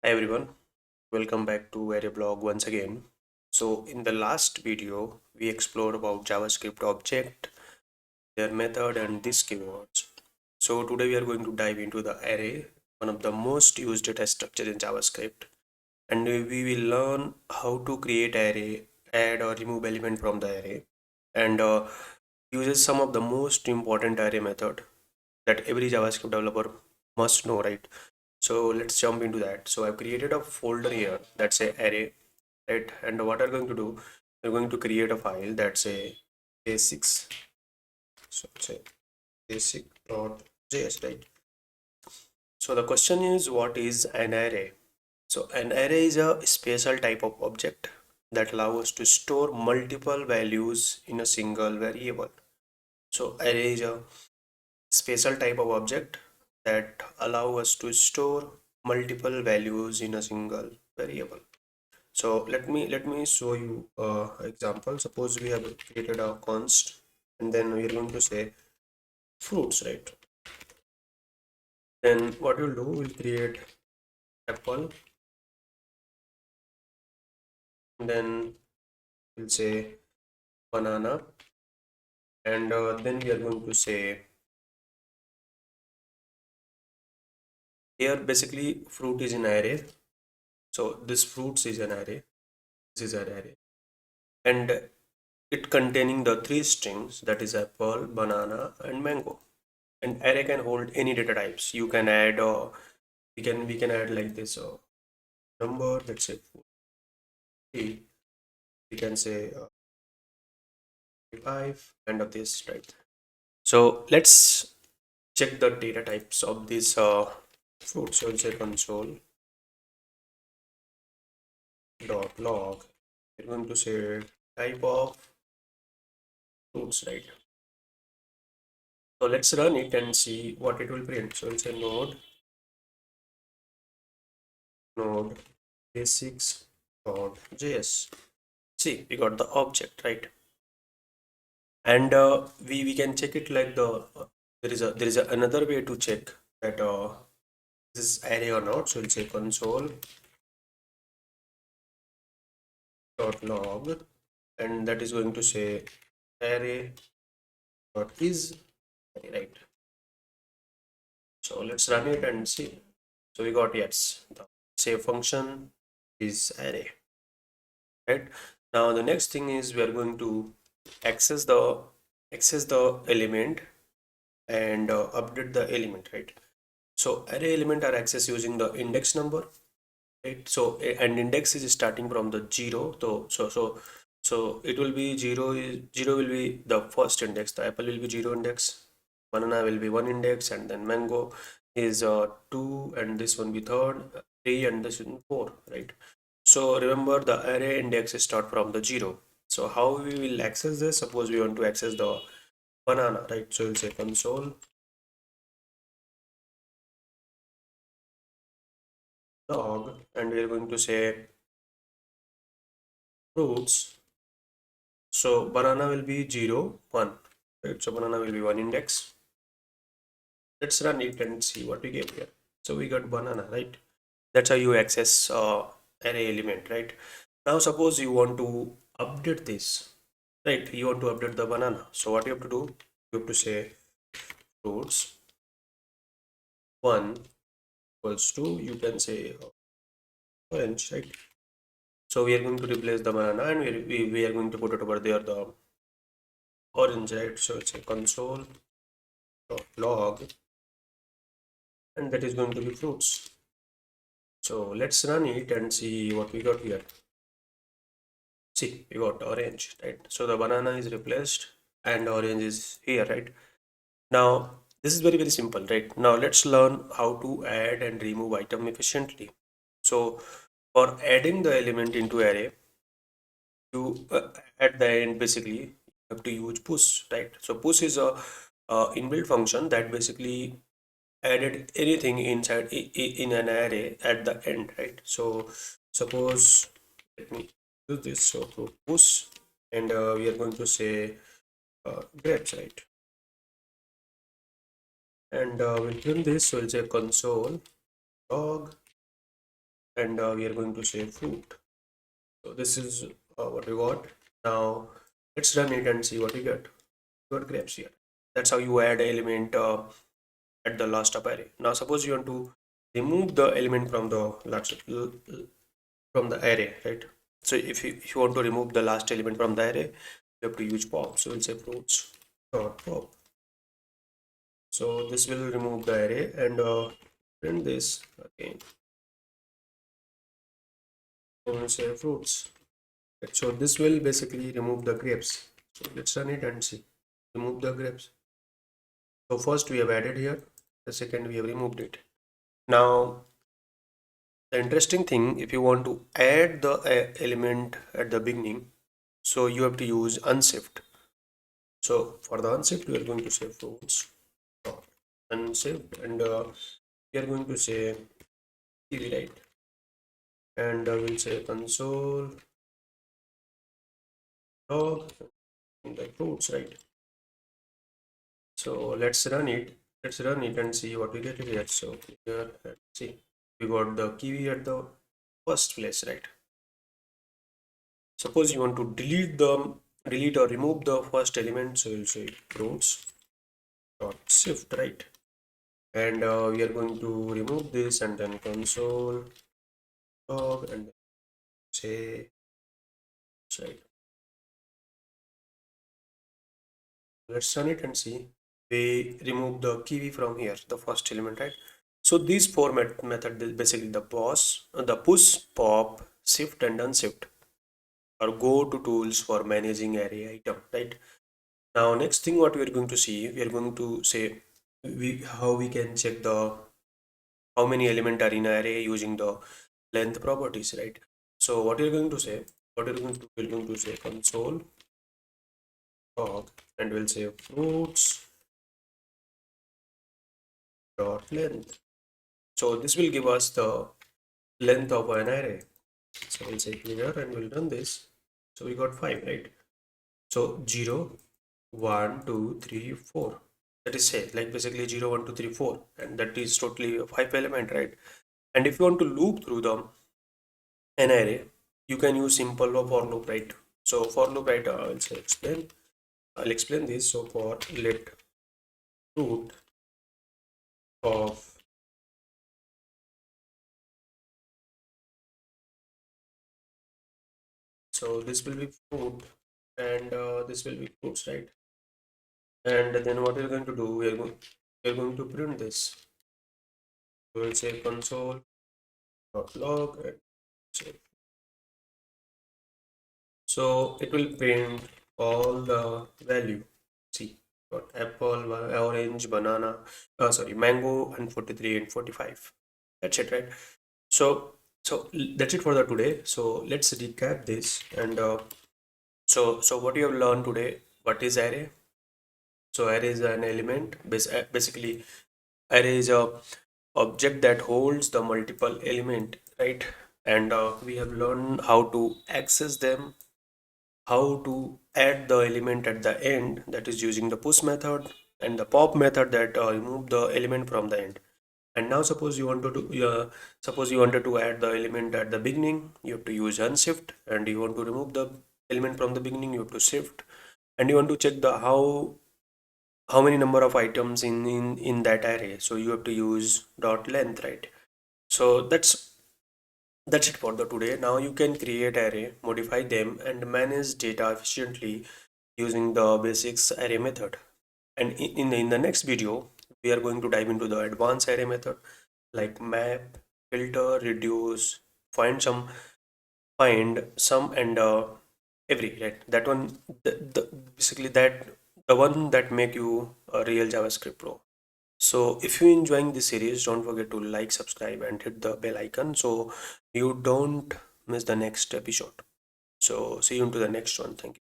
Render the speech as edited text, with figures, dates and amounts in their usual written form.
Hi everyone, welcome back to Array Blog once again. So in the last video, we explored about JavaScript object, their method and these keywords. So today we are going to dive into the array, one of the most used data structure in JavaScript. And we will learn how to create array, add or remove element from the array, and uses some of the most important array method that every JavaScript developer must know, right? So let's jump into that. So I've created a folder here that's a array, right? And what I'm going to do, we're going to create a file that's a basics. So say basic.js, right? So the question is, what is an array? So an array is a special type of object that allows us to store multiple values in a single variable. So array is a special type of object that allow us to store multiple values in a single variable. So let me show you example. Suppose we have created a const and then we are going to say fruits, right? Then what we'll do, we'll create apple and then we'll say banana and then we are going to say here basically fruit is an array. So this fruits is an array. This is an array. And it containing the three strings, that is apple, banana and mango. And array can hold any data types. You can add we can add like this number, let's say 40, we can say 5 end of this, right? So let's check the data types of this fruit. So we'll say console dot log, we're going to say type of fruits, right? So let's run it and see what it will print. So we'll say node basics.js. See, we got the object, right? And we can check it like there is another way to check that this is array or not. So we'll say console.log and that is going to say array dot is array, right? So let's run it and see. So we got yes, the save function is array, right? Now the next thing is we are going to access the element and update the element, right? So array element are accessed using the index number, right? So and index is starting from the 0. So it will be 0 will be the first index. The apple will be 0 index, banana will be 1 index, and then mango is 2, and this one be third, 3, and this one 4, right? So remember the array index start from the 0. So how we will access this? Suppose we want to access the banana, right? So we'll say console log and we are going to say fruits. So banana will be 0, 1, right? So banana will be 1 index. Let's run it and see what we get here. So we got banana, right? That's how you access array element, right? Now suppose you want to update this, right? You want to update the banana. So what you have to do? You have to say fruits 1 equals to, you can say orange, right? So we are going to replace the banana and we are going to put it over there the orange, right? So it's a console log and that is going to be fruits. So let's run it and see what we got here. See, we got orange, right? So the banana is replaced and orange is here, right? Now this is very simple, right? Now let's learn how to add and remove item efficiently. So for adding the element into array, you at the end basically you have to use push, right? So push is a inbuilt function that basically added anything inside in an array at the end, right? So suppose let me do this. So to push and we are going to say grapes, right? And we'll run this. So we'll say console log and we are going to say fruit. So this is what we got. Now let's run it and see what we get. We got grapes here. That's how you add element at the last of array. Now suppose you want to remove the element from the last from the array, right? So if you want to remove the last element from the array, you have to use pop. So we'll say fruits dot pop. So this will remove the array and print this again. We'll say fruits. Right, so this will basically remove the grapes. So let's run it and see. Remove the grapes. So first we have added here. The second we have removed it. Now the interesting thing, if you want to add the element at the beginning, so you have to use unshift. So for the unshift, we are going to say fruits unshift, and we are going to say TV, right? And we'll say console log the fruits, right? So let's run it. Let's run it and see what we get here. So here, let's see, we got the kiwi at the first place, right? Suppose you want to delete or remove the first element, so you'll say fruits dot shift, right? And we are going to remove this and then console log and say right. Let's run it and see. We remove the kiwi from here, the first element, right? So these four method is basically the the push, pop, shift, and unshift or go to tools for managing array item, right? Now next thing what we are going to see, we are going to say how we can check the how many element are in array using the length properties, right? So what you're going to say, we're going to say console log and we'll say fruits dot length. So this will give us the length of an array. So we'll say clear and we'll run this. So we got 5, right? So 0, 1, 2, 3, 4. That is say like basically 0, 1, 2, 3, 4, and that is totally a 5 element, right? And if you want to loop through the an array, you can use simple for loop, right? So for loop, right, I'll explain this. So for let root of, so this will be fruit and this will be fruits, right? And then what we're going to do, we're going to print this. We'll say console log and say, so it will print all the value. See, got apple, orange, banana, sorry, mango, and 43 and 45. That's it, right? So, that's it for the today. So let's recap this. And so what you have learned today? What is array? So array is an element. Basically, array is a object that holds the multiple element, right? And we have learned how to access them, how to add the element at the end, that is using the push method, and the pop method that remove the element from the end. And now suppose you wanted to add the element at the beginning, you have to use unshift, and you want to remove the element from the beginning, you have to shift, and you want to check the how many number of items in that array, so you have to use dot length, right? So that's it for the today. Now you can create array, modify them, and manage data efficiently using the basics array method. And in the next video, we are going to dive into the advanced array method like map, filter, reduce, find some, and every, right? That one, basically that the one that make you a real JavaScript pro. So if you enjoying this series, don't forget to like, subscribe, and hit the bell icon so you don't miss the next episode. So see you into the next one. Thank you.